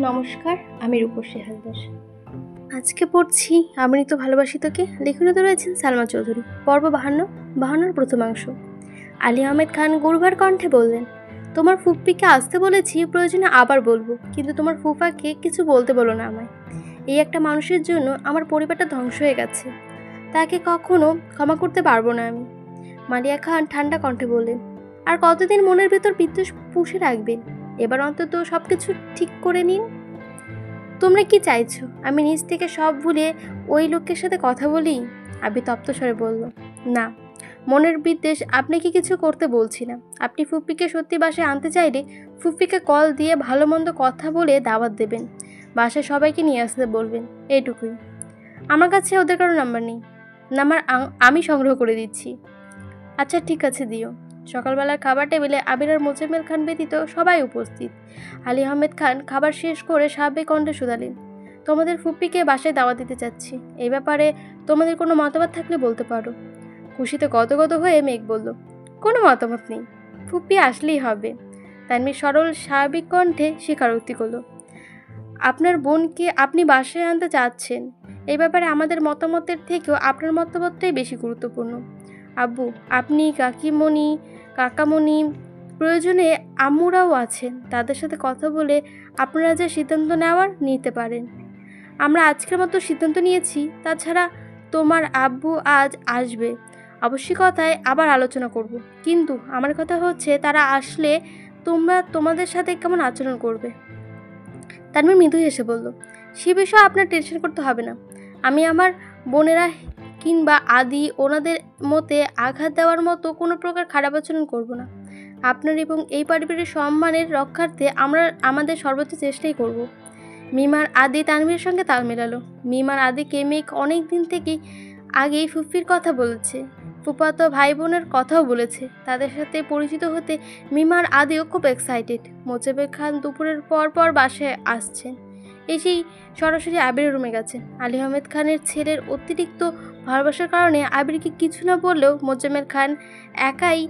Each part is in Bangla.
নমস্কার, আমি রূপসী হালদার। আজকে পড়ছি আমি তো ভালোবাসি তোকে। লেখনীতে রয়েছেন সালমা চৌধুরী। পর্ব 52 প্রথমাংশ। আলী আহমেদ খান গুরুভার কণ্ঠে বললেন, তোমার ফুপ্পিকে আসতে বলেছি, প্রয়োজনে আবার বলবো, কিন্তু তোমার ফুফাকে কিছু বলতে বলো না আমায়। এই একটা মানুষের জন্য আমার পরিবারটা ধ্বংস হয়ে গেছে, তাকে কখনো ক্ষমা করতে পারবো না আমি। মালিয়া খান ঠান্ডা কণ্ঠে বললেন, আর কতদিন মনের ভেতর বিদ্বেষ পুষে রাখবেন? এবার অন্তত সব কিছু ঠিক করে নিন। তোমরা কি চাইছো আমি নিজ থেকে সব ভুলে ওই লোকের সাথে কথা বলি? আবি তপ্ত স্বরে বলল, না, মনের বিদ্বেষ আপনাকে কিছু করতে বলছি না। আপনি ফুপ্পিকে সত্যি বাসায় আনতে চাইলে ফুপ্পিকে কল দিয়ে ভালো মন্দ কথা বলে দাওয়াত দেবেন, বাসায় সবাইকে নিয়ে আসতে বলবেন, এইটুকুই। আমার কাছে ওদের কারো নাম্বার নেই, নাম্বার আমি সংগ্রহ করে দিচ্ছি। আচ্ছা ঠিক আছে, দিও। সকালবেলার খাবার টেবিলে আবির আর মোজাম্মেল খান ব্যতীত সবাই উপস্থিত। আলী আহমেদ খান খাবার শেষ করে স্বাভাবিক কণ্ঠে শুধালেন, তোমাদের ফুপ্পিকে বাসায় দাওয়াত দিতে চাচ্ছি, এই ব্যাপারে তোমাদের কোনো মতামত থাকলে বলতে পারো। খুশিতে গদগদ হয়ে মেঘ বলল, কোনো মতামত নেই, ফুপ্পি আসলেই হবে। তানভীর সরল স্বাভাবিক কণ্ঠে স্বীকারোক্তি করল, আপনার বোনকে আপনি বাসায় আনতে চাচ্ছেন, এই ব্যাপারে আমাদের মতামতের থেকেও আপনার মতামতটাই বেশি গুরুত্বপূর্ণ। আব্বু, আপনি, কাকিমণি, কাকামণি, প্রয়োজনে আম্মুরাও আছেন, তাদের সাথে কথা বলে আপনারা যে সিদ্ধান্ত নেওয়ার নিতে পারেন। আমরা আজকের মতো সিদ্ধান্ত নিয়েছি, তাছাড়া তোমার আব্বু আজ আসবে, আবশ্যিকতায় আবার আলোচনা করব, কিন্তু আমার কথা হচ্ছে তারা আসলে তোমরা তোমাদের সাথে কেমন আচরণ করবে। তানভীর মৃদু হেসে বলল, সে বিষয়ে আপনার টেনশন করতে হবে না। আমি আমার বোনেরা কিংবা আদি ওনাদের মতে আঘাত দেওয়ার মতো কোনো প্রকার খারাপ আচরণ করব না। আপনার এবং এই পারিবারিক সম্মানের রক্ষার্থে আমরা আমাদের সর্বোচ্চ চেষ্টাই করব। মিমার আদি তানভীরের সঙ্গে তাল মেলালো। মিমার আদিকে মেঘ অনেক দিন থেকেই আগেই ফুফির কথা বলেছে, ফুফাতো ভাই বোনের কথাও বলেছে। তাদের সাথে পরিচিত হতে মিমার আদিও খুব এক্সাইটেড। মোজাম্মেল খান দুপুরের পর বাসায় আসছেন, এসেই সরাসরি আবিরের রুমে গেছেন। আলী আহমেদ খানের ছেলের অতিরিক্ত ভালোবাসার কারণে আবিরকে কিছু না বললেও মোজাম্মেল খান একাই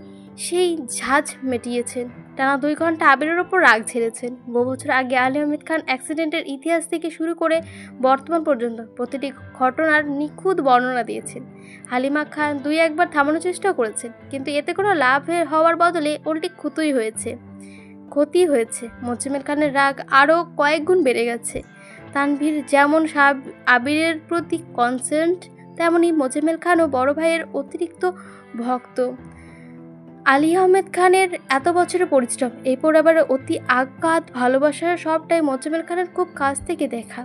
সেই ঝাঁজ মেটিয়েছেন। টানা 2 ঘন্টা আবিরের ওপর রাগ ঝেড়েছেন। বহু বছর আগে আলী আহমেদ খান অ্যাক্সিডেন্টের ইতিহাস থেকে শুরু করে বর্তমান পর্যন্ত প্রতিটি ঘটনার নিখুঁত বর্ণনা দিয়েছেন। হালিমা খান 2-1 বার থামানোর চেষ্টাও করেছেন, কিন্তু এতে কোনো লাভ হওয়ার বদলে উল্টে ক্ষতি হয়েছে। মোজাম্মেল খানের রাগ আরও কয়েক গুণ বেড়ে গেছে। তানভীর যেমন আবিরের প্রতি কনসার্নড, তেমনই মোজাম্মেল খানও বড় ভাইয়ের অতিরিক্ত ভক্ত। আলী আহমেদ খানের এত বছরের পরিশ্রম, এই পরিবারের অতি আঘাত ভালোবাসার সবটাই মোজাম্মেল খানের খুব কাছ থেকে দেখা।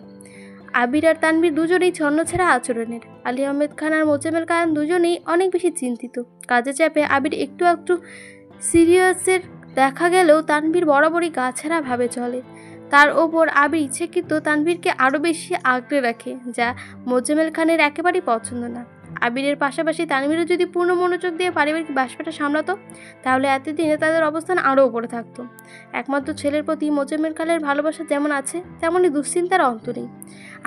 আবির আর তানভীর দুজনেই ছন্নছাড়া আচরণের। আলী আহমেদ খান আর মোজাম্মেল খান দুজনেই অনেক বেশি চিন্তিত। কাজে চাপে আবির একটু সিরিয়াসের দেখা গেলেও তানভীর বরাবরই গাছাড়া ভাবে চলে। তার ওপর আবির ইচ্ছাকৃত তানভীরকে আরও বেশি আগলে রাখে, যা মোজাম্মেল খানের একেবারেই পছন্দ না। আবিরের পাশাপাশি তানভীরও যদি পূর্ণ মনোযোগ দিয়ে পারিবারিক বাসপাটা সামলাতো, তাহলে এতদিনে তাদের অবস্থান আরও উপরে থাকতো। একমাত্র ছেলের প্রতি মোজাম্মেল খানের ভালোবাসা যেমন আছে, তেমনই দুশ্চিন্তার অন্ত নেই।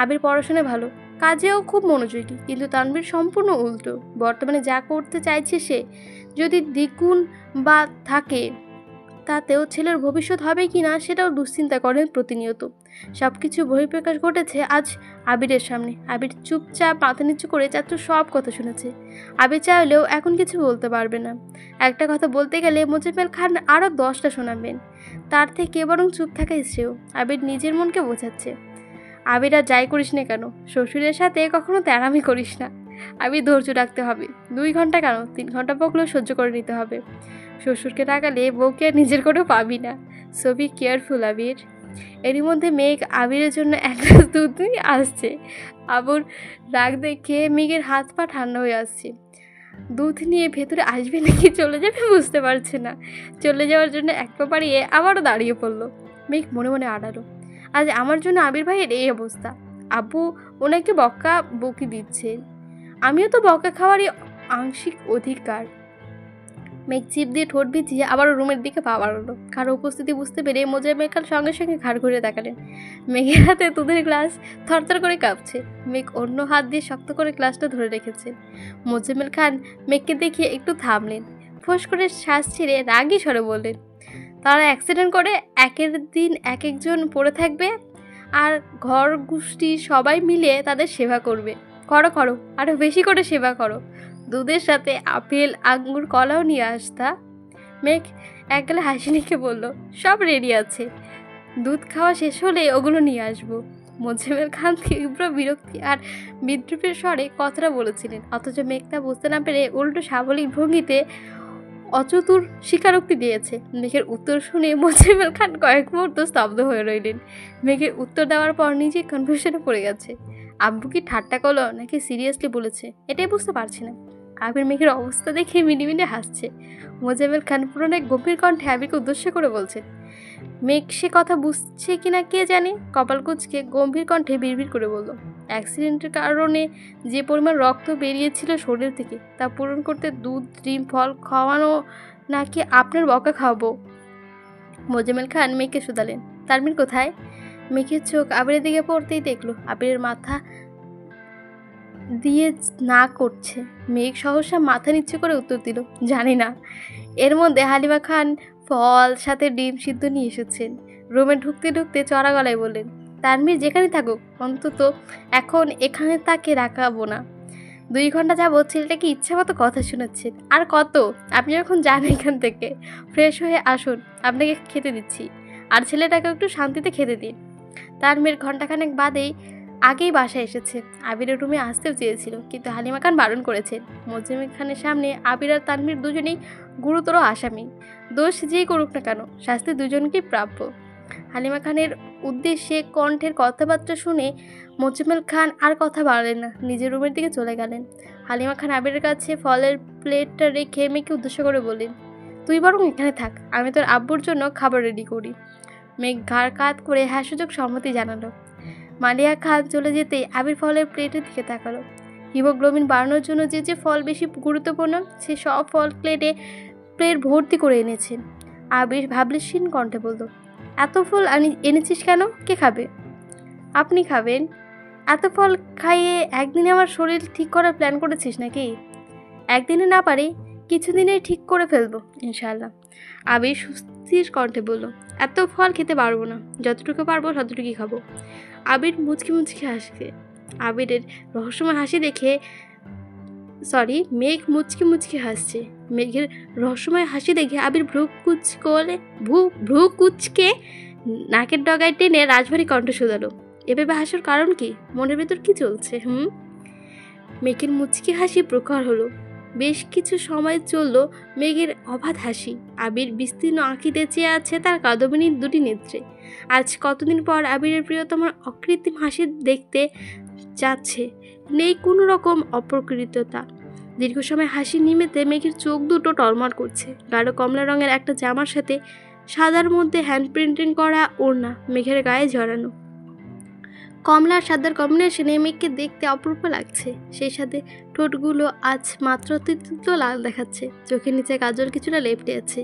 আবির পড়াশোনায় ভালো, কাজেও খুব মনোযোগী, কিন্তু তানভীর সম্পূর্ণ উল্টো। বর্তমানে যা করতে চাইছে সে, যদি দ্বিগুণ বা থাকে, তাতেও ছেলের ভবিষ্যৎ হবে কি না সেটাও দুশ্চিন্তা করেন প্রতিনিয়ত। সব কিছু বহিঃপ্রকাশ ঘটেছে আজ আবিরের সামনে। আবির চুপচাপ মাথা নিচু করে চাচ্চু সব কথা শুনেছে। আবির চাইলেও এখন কিছু বলতে পারবে না। একটা কথা বলতে গেলে মোজাম্মেল খান আরও 10টা শোনাবেন, তার থেকে বরং চুপ থাকাই শ্রেয়। আবির নিজের মনকে বোঝাচ্ছে, আবির আর যাই করিস না কেন, শ্বশুরের সাথে কখনো তেড়ামি করিস না। আবির ধৈর্য রাখতে হবে, 2 ঘন্টা কেন 3 ঘন্টা পকলেও সহ্য করে নিতে হবে। শ্বশুরকে রাগালে বউকে আর নিজের করেও পাবি না। সো বি কেয়ারফুল আবির। এরই মধ্যে মেঘ আবিরের জন্য 1 গ্লাস দুধ নিয়ে আসছে। আবুর রাগ দেখে মেঘের হাত পা ঠান্ডা হয়ে আসছে। দুধ নিয়ে ভেতরে আসবে নাকি চলে যাবে বুঝতে পারছে না। চলে যাওয়ার জন্য এক পা বাড়িয়ে আবারও দাঁড়িয়ে পড়লো। মেঘ মনে মনে আড়ালো, আজ আমার জন্য আবির ভাইয়ের এই অবস্থা। আব্বু ওনাকে বকি দিচ্ছে, আমিও তো বকা খাওয়ারই আংশিক অধিকার। মেঘ চিপ দিয়ে ঠোঁট ভিজিয়ে আবারও রুমের দিকে পা বাড়ালো। কারো উপস্থিতি বুঝতে পেরে মোজাম্মেল খান সঙ্গে সঙ্গে ঘাড় ঘুরে তাকালেন। মেঘের হাতে দুধের গ্লাস থরথর করে কাঁপছে। মেঘ অন্য হাত দিয়ে শক্ত করে গ্লাসটা ধরে রেখেছে। মোজাম্মেল খান মেঘকে দেখিয়ে একটু থামলেন। ফোঁস করে শ্বাস ছেড়ে রাগী স্বরে বললেন, তারা অ্যাক্সিডেন্ট করে একের দিন এক একজন পড়ে থাকবে, আর ঘর গোষ্ঠী সবাই মিলে তাদের সেবা করবে। করো করো, আরও বেশি করে সেবা করো। দুধের সাথে আপেল, আঙ্গুর, কলাও নিয়ে আসতা। মেঘ এক গালে হাসি লিখে বলল, সব রেডি আছে, দুধ খাওয়া শেষ হলে ওগুলো নিয়ে আসবো। মোজাম্মেল খান তীব্র বিরক্তি আর বিদ্রুপের স্বরে কথাটা বলেছিলেন, অথচ মেঘ তা বুঝতে না পেরে উল্টো স্বাভাবিক ভঙ্গিতে অচতুর স্বীকারোক্তি দিয়েছে। মেঘের উত্তর শুনে মোজাম্মেল খান কয়েক মুহূর্ত স্তব্ধ হয়ে রইলেন। মেঘের উত্তর দেওয়ার পর নিজে কনফিউশনে পড়ে গেছে। আব্বু কি ঠাট্টা করলো নাকি সিরিয়াসলি বলেছে এটাই বুঝতে পারছি না। আবির মেঘের অবস্থা দেখে মিনিমিনে হাসছে। মোজাম্মেল খান পুরনো গভীর কণ্ঠে আবিরকে উদ্দেশ্য করে বলছেন। মেঘ সে কথা বুঝছে কিনা কে জানে, কপাল কুঁচকে গম্ভীর কণ্ঠে বিড়বিড় করে বলল, অ্যাক্সিডেন্টের কারণে যে পরিমাণ রক্ত বেরিয়েছিল শরীর থেকে তা পূরণ করতে দুধ, ডিম, ফল খাওয়ানো নাকি আপনার বকা খাওয়াবো? মোজাম্মেল খান মেঘকে শুধালেন। তানভীর কোথায়? মেঘের চোখ আবিরের দিকে পড়তেই দেখলো আবিরের মাথা দিয়ে না করছে। মেঘ সহসা মাথা নিচু করে উত্তর দিল, জানি না। এর মধ্যে হালিমা খান ফল সাথে ডিম সিদ্ধ নিয়ে এসেছেন। রুমে ঢুকতে ঢুকতে চড়া গলায় বললেন, তানভীর যেখানে থাকুক অন্তত এখন এখানে তাকে রাখাবো না। 2 ঘন্টা যাবৎ ছেলেটাকে ইচ্ছা মতো কথা শোনাচ্ছেন। আর কত? আপনি যখন যান এখান থেকে ফ্রেশ হয়ে আসুন, আপনাকে খেতে দিচ্ছি। আর ছেলেটাকে একটু শান্তিতে খেতে দিন। তানভীর ঘন্টাখানেক বাদেই আগেই বাসায় এসেছে। আবিরের রুমে আসতেও চেয়েছিল, কিন্তু হালিমা খান বারণ করেছেন। মোজাম্মেল খানের সামনে আবির আর তানভীর দুজনেই গুরুতর আসামি। দোষ যেই করুক না কেন, শাস্তি দুজনকেই প্রাপ্য। হালিমা খানের উদ্দেশ্যে কণ্ঠের কথাবার্তা শুনে মোজাম্মেল খান আর কথা বাড়ালেন না, নিজের রুমের দিকে চলে গেলেন। হালিমা খান আবিরের কাছে ফলের প্লেটটা রেখে মেয়েকে উদ্দেশ্য করে বললেন, তুই বরং এখানে থাক, আমি তোর আব্বুর জন্য খাবার রেডি করি। মেঘ ঘাড় কাত করে হ্যাঁ সূচক সম্মতি জানালো। মালিয়া খান চলে যেতেই আবির ফলের প্লেটের দিকে তাকালো। হিমোগ্লোবিন বাড়ানোর জন্য যে যে ফল বেশি গুরুত্বপূর্ণ সে সব ফল প্লেট ভর্তি করে এনেছেন। আবির ভাবলেশীন কণ্ঠে বলল, এত ফল এনেছিস কেন? কে খাবে? আপনি খাবেন। এত ফল খাইয়ে একদিনে আমার শরীর ঠিক করার প্ল্যান করেছিস নাকি? একদিনে না পারি, কিছুদিনেই ঠিক করে ফেলবো ইনশাআল্লাহ। আবির সুস্থির কণ্ঠে বলল, এত ফল খেতে পারবো না, যতটুকু পারবো ততটুকুই খাবো। আবির মুচকি মুচকি হাসছে। আবিরের রহস্যময় হাসি দেখে মেঘ মুচকি মুচকি হাসছে। মেঘের রহস্যময় হাসি দেখে আবির ভ্রু কুচকে নাকের ডগায় টেনে রাজভারী কণ্ঠ শোধালো, এভাবে হাসার কারণ কি? মনের ভেতর কি চলছে? মেঘের মুচকি হাসি প্রখর হলো। বেশ কিছু সময় চলল মেঘের অবাধ হাসি। আবির বিস্তীর্ণ আঁখিতে চেয়ে আছে তার কাদম্বিনী দুটি নেত্রে। আজ কতদিন পর আবিরের প্রিয়তমার অকৃত্রিম হাসি দেখতে যাচ্ছে। নেই কোনো রকম অপ্রকৃততা। দীর্ঘ সময় হাসি নিমেতে মেঘের চোখ দুটো টলমল করছে। গাঢ় কমলা রঙের একটা জামার সাথে সাদার মধ্যে হ্যান্ড প্রিন্টিং করা ওড়না মেঘের গায়ে জড়ানো। কমলা আর সাদার কম্বিনেশনে মেঘকে দেখতে অপূর্ব লাগছে। সেই সাথে ঠোঁটগুলো আজ মাত্র তিক্ত লাল দেখাচ্ছে। চোখের নিচে কাজল কিছুটা লেপটে আছে।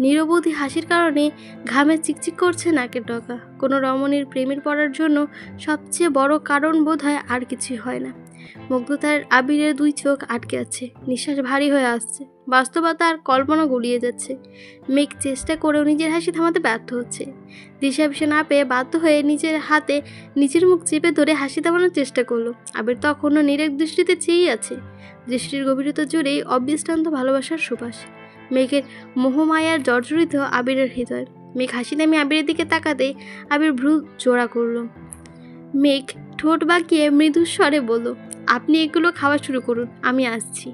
নিরবধি হাসির কারণে ঘামে চিকচিক করছে নাকের ডগা। কোনো রমণীর প্রেমের পড়ার জন্য সবচেয়ে বড় কারণ বোধ হয় আর কিছুই হয় না। মুগ্ধতার আবিরের 2 চোখ আটকে আছে। নিঃশ্বাস ভারী হয়ে আসছে। বাস্তবতা আর কল্পনা গুলিয়ে যাচ্ছে। মেঘ চেষ্টা করেও নিজের হাসি থামাতে ব্যর্থ হচ্ছে। দিশাভিসা না পেয়ে বাধ্য হয়ে নিজের হাতে নিজের মুখ চেপে ধরে হাসি থামানোর চেষ্টা করলো। আবির তখনও নিরেক দৃষ্টিতে চেয়েই আছে। দৃষ্টির গভীরতা জুড়েই অবিশ্রান্ত ভালোবাসার সুবাস। মেঘের মোহমায়ার জর্জরিত আবিরের হৃদয়। মেঘ হাসি নামিয়ে আবিরের দিকে তাকাতেই আবির ভ্রু জোড়া করল। মেঘ ঠোঁট বাঁকিয়ে মৃদু স্বরে বলল, আপনি এগুলো খাওয়া শুরু করুন, আমি আসছি।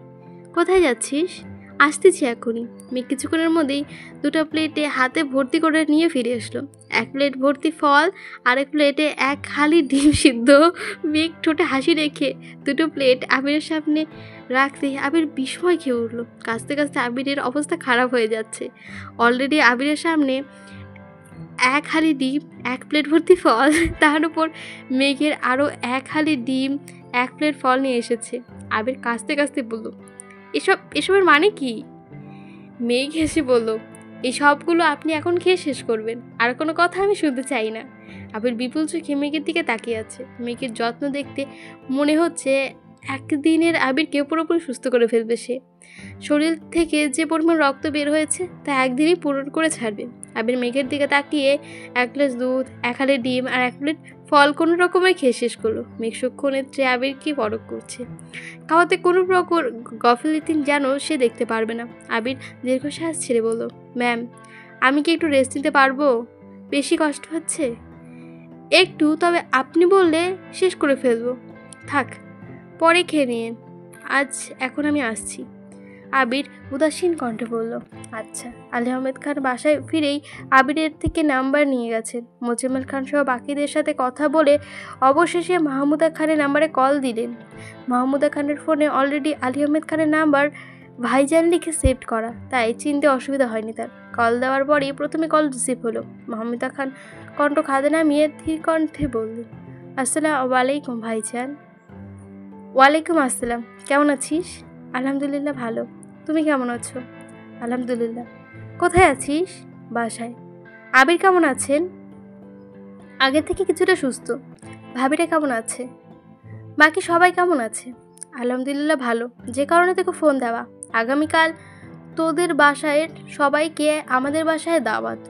কোথায় যাচ্ছিস? আসতেছি এখনই। মেঘ কিছুক্ষণের মধ্যেই 2টা প্লেটে হাতে ভর্তি করে নিয়ে ফিরে আসলো। 1 প্লেট ভর্তি ফল, আরেক প্লেটে 1 হালি ডিম সিদ্ধ। মেঘ ঠোঁটে হাসি রেখে 2টো প্লেট আবিরের সামনে রাখতে আবির বিস্ময় খেয়ে উঠল। কাঁচতে কাঁচতে আবিরের অবস্থা খারাপ হয়ে যাচ্ছে। অলরেডি আবিরের সামনে 1 হালি ডিম, 1 প্লেট ভর্তি ফল, তার উপর মেঘের আরও 1 হালি ডিম, 1 প্লেট ফল নিয়ে এসেছে। আবির কাঁচতে কাঁচতে বলল, এসবের মানে কি? মেঘ হেসে বলল, এই সবগুলো আপনি এখন খেয়ে শেষ করবেন, আর কোনো কথা আমি শুনতে চাই না। আবির বিপুল চোখে মেঘের দিকে তাকিয়ে আছে। মেঘের যত্ন দেখতে মনে হচ্ছে একদিনের আবিরকে পুরোপুরি সুস্থ করে ফেলবে সে। শরীর থেকে যে পরিমাণ রক্ত বের হয়েছে তা একদিনই পূরণ করে ছাড়বে। আবির মেঘের দিকে তাকিয়ে 1 গ্লাস দুধ, 1 হালি ডিম আর 1 প্লেট ফল কোনো রকমে খেয়ে শেষ করলো। মেঘ সূক্ষ্ম নেত্রে আবির কি পরখ করছে। খাওয়াতে কোনো প্রকার গফিলতি যেন সে দেখতে পারবে না। আবির দীর্ঘশ্বাস ছেড়ে বলল, ম্যাম, আমি কি একটু রেস্ট নিতে পারবো? বেশি কষ্ট হচ্ছে? একটু, তবে আপনি বললে শেষ করে ফেলবো। থাক, পরে খেয়ে নিন। এখন আমি আসছি। আবির উদাসীন কণ্ঠে বলল, আচ্ছা। আলী আহমেদ খান বাসায় ফিরেই আবিরের থেকে নাম্বার নিয়ে গেছেন। মোজাম্মেল খান সহ বাকিদের সাথে কথা বলে অবশেষে মাহমুদা খানের নাম্বারে কল দিলেন। মাহমুদা খানের ফোনে অলরেডি আলী আহমেদ খানের নাম্বার ভাইজান লিখে সেভ করা, তাই চিনতে অসুবিধা হয়নি তার। কল দেওয়ার পরই প্রথমে কল রিসিভ হলো। মাহমুদা খান কণ্ঠ খাদে নামিয়ে ধীর কণ্ঠে বললেন, আসসালামু আলাইকুম ভাইজান। ওয়ালাইকুম আসসালাম। কেমন আছিস? আলহামদুলিল্লাহ ভালো। তুমি কেমন আছো? আলহামদুলিল্লাহ। কোথায় আছিস? বাসায়। আবির কেমন আছেন? আগের থেকে কিছুটা সুস্থ। ভাবিরা কেমন আছে? বাকি সবাই কেমন আছে? আলহামদুলিল্লাহ ভালো। যে কারণে তোকে ফোন দেওয়া, আগামীকাল তোদের বাসায় সবাইকে আমাদের বাসায় দাওয়াত।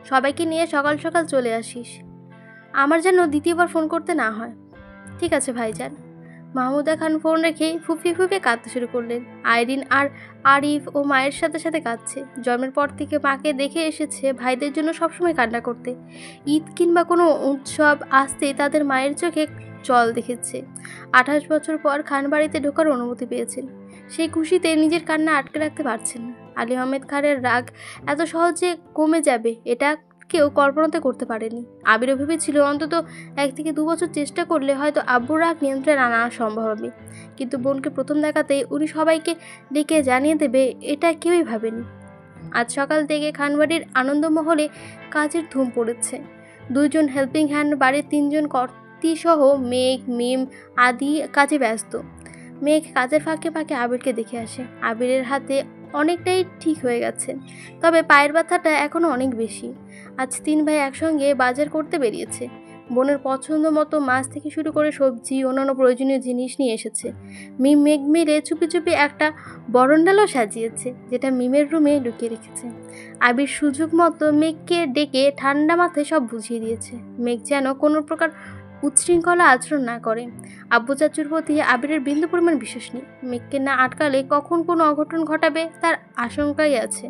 সবাইকে নিয়ে সকাল সকাল চলে আসিস। আমার যেন দ্বিতীয়বার ফোন করতে না হয়। ঠিক আছে ভাইজান। মাহমুদা খান ফোন রেখে ফুফিয়ে ফুফিয়ে কাঁদতে শুরু করলেন। আইরিন আর আরিফ ও মায়ের সাথে সাথে কাঁদছে। জন্মের পর থেকে মাকে দেখে এসেছে ভাইদের জন্য সবসময় কান্না করতে। ঈদ কিংবা কোনো উৎসব আসতেই তাদের মায়ের চোখে জল দেখেছে। 28 বছর পর খান বাড়িতে ঢোকার অনুমতি পেয়েছেন। সেই খুশিতে নিজের কান্না আটকে রাখতে পারছেন না। আলী আহমেদ খানের রাগ এত সহজে কমে যাবে এটা কেউ কল্পনাতে করতে পারেনি। আবিরও ভেবেছিল অন্তত 1 থেকে 2 বছর চেষ্টা করলে হয়তো আব্বুর রাগ নিয়ন্ত্রণে আনা সম্ভব হবে, কিন্তু বোনকে প্রথম দেখাতেই উনি সবাইকে ডেকে জানিয়ে দেবে এটা কেউই ভাবেনি। আজ সকাল থেকে খানবাড়ির আনন্দমহলে কাজের ধুম পড়েছে। 2 জন হেল্পিং হ্যান্ড, বাড়ির 3 জন কর্তীসহ মেঘ, মিম আদি কাজে ব্যস্ত। মেঘ কাজের ফাঁকে ফাঁকে আবিরকে দেখে আসে। আবিরের হাতে অনেকটাই ঠিক হয়ে গেছে, তবে পায়ের ব্যথাটা এখনও অনেক বেশি। আজ 3 ভাই একসঙ্গে বাজার করতে বেরিয়েছে। বোনের পছন্দ মতো মাছ থেকে শুরু করে সবজি, অন্যান্য প্রয়োজনীয় জিনিস নিয়ে এসেছে। মিম মেঘ মিলে চুপি চুপি একটা বরণডালও সাজিয়েছে, যেটা মিমের রুমে লুকিয়ে রেখেছে। আবির সুযোগ মতো মেঘকে ডেকে ঠান্ডা মাথায় সব বুঝিয়ে দিয়েছে। মেঘ যেন কোনো প্রকার উচ্ছৃঙ্খলা আচরণ না করে। আব্বু চাচুর প্রতি আবিরের বিন্দু পরিমাণ বিশ্বাস নেই। মেঘকে না আটকালে কখন কোনো অঘটন ঘটাবে তার আশঙ্কাই আছে।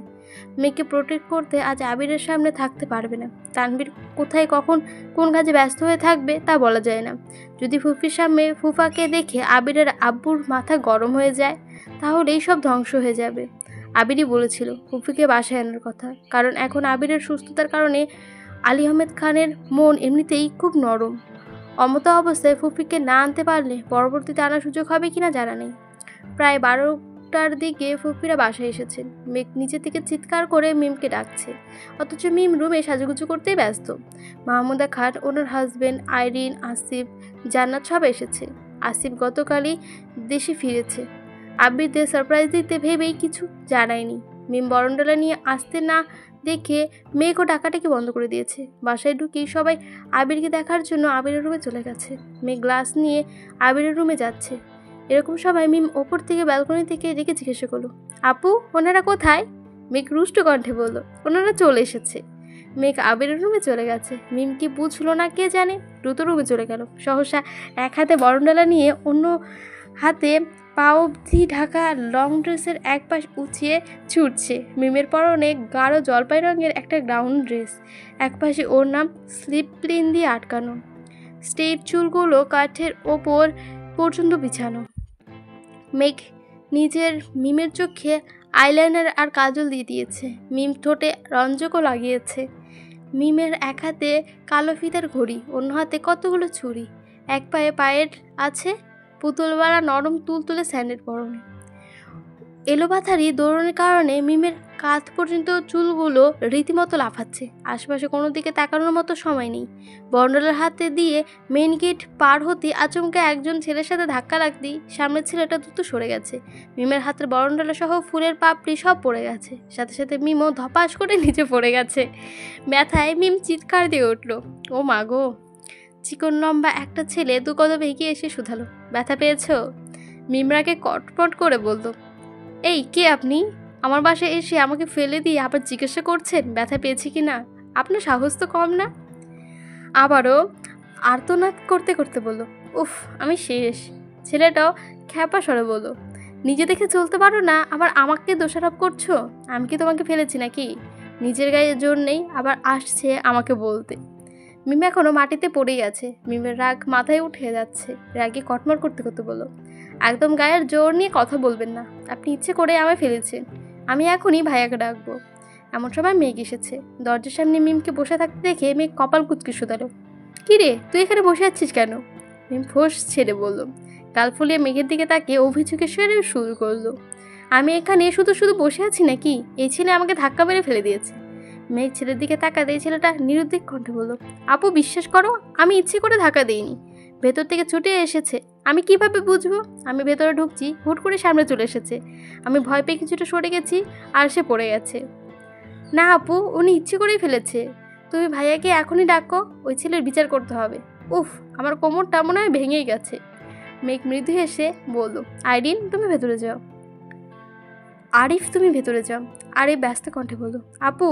মেঘকে প্রোটেক্ট করতে আজ আবিরের সামনে থাকতে পারবে না। তানভীর কোথায় কখন কোন কাজে ব্যস্ত হয়ে থাকবে তা বলা যায় না। যদি ফুফির সামনে ফুফাকে দেখে আবিরের আব্বুর মাথা গরম হয়ে যায়, তাহলে এই সব ধ্বংস হয়ে যাবে। আবিরই বলেছিল ফুফিকে বাসায় আনার কথা, কারণ এখন আবিরের সুস্থতার কারণে আলী আহমেদ খানের মন এমনিতেই খুব নরম। অমতা অবস্থায় ফুফিকে না আনতে পারলে পরবর্তীতে আনার সুযোগ হবে কিনা জানা নেই। প্রায় 12টার দিকে ফুফিরা বাসায় এসেছেন। মেঘ নিচে থেকে চিৎকার করে মিমকে ডাকছে, অথচ মিম রুমে সাজুগুজু করতেই ব্যস্ত। মাহমুদা খান, ওনার হাজবেন্ড, আইরিন, আসিফ, জান্নাত সব এসেছে। আসিফ গতকালই দেশে ফিরেছে। আব্বিরদের সারপ্রাইজ দিতে ভেবেই কিছু জানায়নি। মিম বরণডালা নিয়ে আসতে না দেখে মেঘও ডাকাটাকে বন্ধ করে দিয়েছে। বাসায় ঢুকেই সবাই আবিরকে দেখার জন্য আবিরের রুমে চলে গেছে। মেঘ গ্লাস নিয়ে আবিরের রুমে যাচ্ছে। এরকম সময় মিম ওপর থেকে ব্যালকনি থেকে ডেকে জিজ্ঞাসা করলো, আপু, ওনারা কোথায়? মেঘ রুষ্ট কণ্ঠে বলল, ওনারা চলে এসেছে। মেঘ আবিরের রুমে চলে গেছে। মিম কি বুঝলো না কে জানে, দ্রুত রুমে চলে গেল। সহসা এক হাতে বরণডালা নিয়ে অন্য হাতে পা অবধি ঢাকা লং ড্রেসের এক পাশ উঁচিয়ে ছুটছে। মিমের পরনে গাঢ় জলপাই রঙের একটা গ্রাউন্ড ড্রেস, এক পাশে ওর নাম স্লিপ প্লেন দিয়ে আটকানো, স্টেপ চুলগুলো কাঠের ওপর পর্যন্ত বিছানো। মেঘ নিজের মিমের চোখে আইলাইনার আর কাজল দিয়ে দিয়েছে। মিম ঠোঁটে রঞ্জকও লাগিয়েছে। মিমের এক হাতে কালো ফিতার ঘড়ি, অন্য হাতে কতগুলো ছুরি। এক পায়ে পায়ের আছে পুতুলওয়ালা নরম তুলতুলে স্যান্ডেল পরনে। এলোপাথারি দৌড়নের কারণে মিমের কাঁধ পর্যন্ত চুলগুলো রীতিমতো লাফাচ্ছে। আশেপাশে কোনো দিকে তাকানোর মতো সময় নেই। বরণডালার হাতে দিয়ে মেন গেট পার হতে আচমকা একজন ছেলের সাথে ধাক্কা লাগতেই সামনের ছেলেটা দ্রুত সরে গেছে। মিমের হাতের বরণডালা সহ ফুলের পাপড়ি সব পড়ে গেছে। সাথে সাথে মিমও ধপাস করে নিচে পড়ে গেছে। ব্যথায় মিম চিৎকার দিয়ে উঠল, ও মা গো! চিকন লম্বা একটা ছেলে 2 কদম এগিয়ে এসে শুধালো, ব্যথা পেয়েছ? মিমরাকে কটপট করে বলল, এই কে আপনি? আমার বাসায় এসে আমাকে ফেলে দিয়ে আবার জিজ্ঞাসা করছেন ব্যথা পেয়েছি কি না? আপনার সাহস তো কম না। আবারও আর্তনাদ করতে করতে বলল, উফ আমি শেষ। ছেলেটাও খ্যাপা স্বরে বলল, নিজে দেখে চলতে পারো না, আবার আমাকে দোষারোপ করছো? আমি কি তোমাকে ফেলেছি নাকি? নিজের গায়ে জোর নেই, আবার আসছে আমাকে বলতে। মিম এখনও মাটিতে পড়েই আছে। মিমের রাগ মাথায় উঠে যাচ্ছে। রাগে কটমট করতে করতে বলল, একদম গায়ের জোর নিয়ে কথা বলবেন না। আপনি ইচ্ছে করে আমায় ফেলেছেন। আমি এখনই ভাইয়াকে ডাকবো। এমন সময় মেঘ এসেছে। দরজার সামনে মিমকে বসে থাকতে দেখে মেঘ কপাল কুঁচকে শুধালো, কী রে, তুই এখানে বসে আছিস কেন? মিম ফোঁস ছেড়ে বলল। গাল ফুলিয়ে মেঘের দিকে তাকিয়ে অভিযোগের সুরে শুরু করলো, আমি এখানে শুধু শুধু বসে আছি নাকি? এই ছেলে আমাকে ধাক্কা মেরে ফেলে দিয়েছে। মেঘ ছেলের দিকে তাকাতে এই ছেলেটা নিরুদ্বেগ কণ্ঠে বলল, আপু বিশ্বাস করো, আমি ইচ্ছে করে ধাক্কা দিইনি। ভেতর থেকে ছুটে এসেছে। আমি কিভাবে বুঝবো? আমি ভেতরে ঢুকছি, হুট করে সামনে চলে এসেছে। আমি ভয় পেয়ে কিছুটা সরে গেছি, আর সে পড়ে গেছে। না আপু, উনি ইচ্ছে করেই ফেলেছে। তুমি ভাইয়াকে এখনই ডাকো, ওই ছেলের বিচার করতে হবে। উফ, আমার কোমরটা মনে হয় ভেঙেই গেছে। মেঘ মৃদু হেসে বলল, আইরিন তুমি ভেতরে যাও। আরিফ তুমি ভেতরে যাও। আরে ব্যস্ত কণ্ঠে বলল, আপু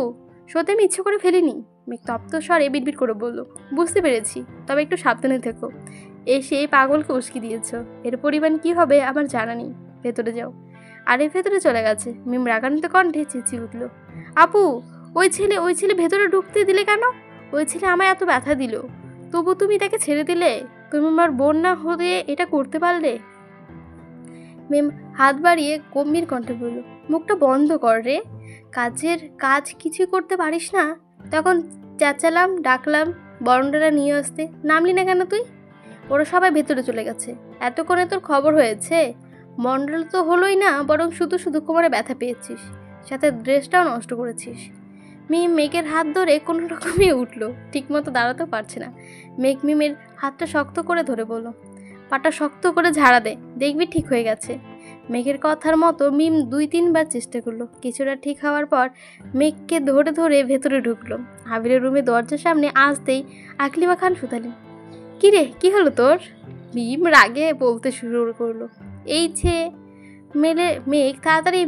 সত্যি আমি ইচ্ছে করে ফেলিনি। মেঘ তপ্ত স্বরে বিড়বিড় করে বলল, বুঝতে পেরেছি, তবে একটু সাবধানে থেকো। এসে এই পাগলকে উস্কি দিয়েছ, এর পরিমাণ কি হবে আমার জানা নেই। ভেতরে যাও। আরিফ ভেতরে চলে গেছে। মিম রাগান্বিত কণ্ঠে চেঁচিয়ে উঠল, আপু ওই ছেলে ভেতরে ঢুকতে দিলে কেন? ওই ছেলে আমায় এত ব্যথা দিল, তবু তুমি তাকে ছেড়ে দিলে? তুমি আমার বোন না হয়ে এটা করতে পারলে? মেম হাত বাড়িয়ে গম্ভীর কণ্ঠে বলল, মুখটা বন্ধ কর রে। কাজ কিছুই করতে পারিস না? তখন চেঁচালাম, ডাকলাম বরণডারা নিয়ে আসতে, নামলি না কেন তুই? ওরা সবাই ভেতরে চলে গেছে। এতক্ষণে তোর খবর হয়েছে? মন্ডল তো হলোই না, বরং শুধু শুধু কোমরে ব্যথা পেয়েছিস, সাথে ড্রেসটাও নষ্ট করেছিস। মেঘের হাত ধরে কোনো রকমে উঠলো, ঠিকমতো দাঁড়াতেও পারছে না। মিমের হাতটা শক্ত করে ধরে বলল, পাটা শক্ত করে ঝাড়া দে, দেখবি ঠিক হয়ে গেছে। মেঘের কথার মতো মিম 2-3 বার চেষ্টা করলো। কিছুটা ঠিক হওয়ার পর মেঘকে ধরে ধরে ভেতরে ঢুকলো। আবিরের রুমে দরজার সামনে আসতেই আকলিমা খান শুধালেন, কী রে, কী হলো তোর? মিম রাগে বলতে শুরু করলো, এই ছে মেঘ তাড়াতাড়ি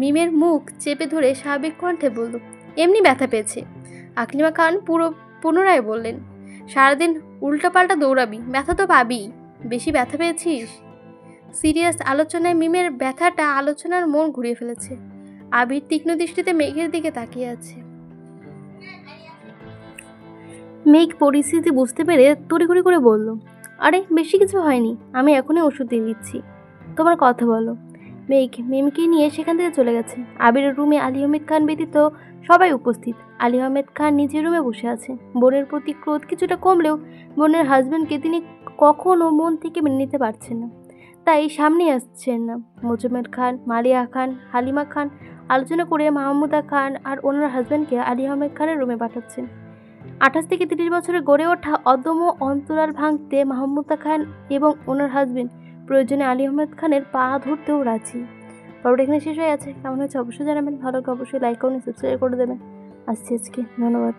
মিমের মুখ চেপে ধরে স্বাভাবিক কণ্ঠে বলল, এমনি ব্যথা পেয়েছে। আকলিমা খান পুনরায় বললেন, সারাদিন উল্টাপাল্টা দৌড়াবি, ব্যথা তো পাবি। বেশি ব্যথা পেয়েছিস? সিরিয়াস আলোচনায় মিমের ব্যথাটা আলোচনার মন ঘুরিয়ে ফেলেছে। আবির তীক্ষ্ণ দৃষ্টিতে মেঘের দিকে তাকিয়ে আছে। মেঘ পরিস্থিতি বুঝতে পেরে তড়িঘড়ি করে বলল, আরে বেশি কিছু হয়নি, আমি এখনই ওষুধ দিয়ে দিচ্ছি, তোমার কথা বলো। মেঘ মিমকে নিয়ে সেখান থেকে চলে গেছে। আবিরের রুমে আলী আহমেদ খান ব্যতীত সবাই উপস্থিত। আলী আহমেদ খান নিজের রুমে বসে আছে। বোনের প্রতি ক্রোধ কিছুটা কমলেও বোনের হাজব্যান্ডকে তিনি কখনো মন থেকে মেনে নিতে পারছেন না, তাই সামনে আসছেন না। মোজাম্মেল খান, মালিয়া খান, হালিমা খান আলোচনা করে মাহমুদা খান আর ওনার হাজব্যান্ডকে আলী আহমেদ খানের রুমে পাঠাচ্ছেন। 28 থেকে 30 বছরে গড়ে ওঠা অদম্য অন্তরাল ভাঙতে মাহমুদা খান এবং ওনার হাজব্যান্ড প্রয়োজনে আলী আহমেদ খানের পা ধরতেও রাজি। পর্বটা এখানে শেষ হয়ে আছে। কেমন হয়েছে অবশ্যই জানাবেন। ভালো লাগলে অবশ্যই লাইক করুন, সাবস্ক্রাইব করে দেবেন। আসছি আজকে, ধন্যবাদ।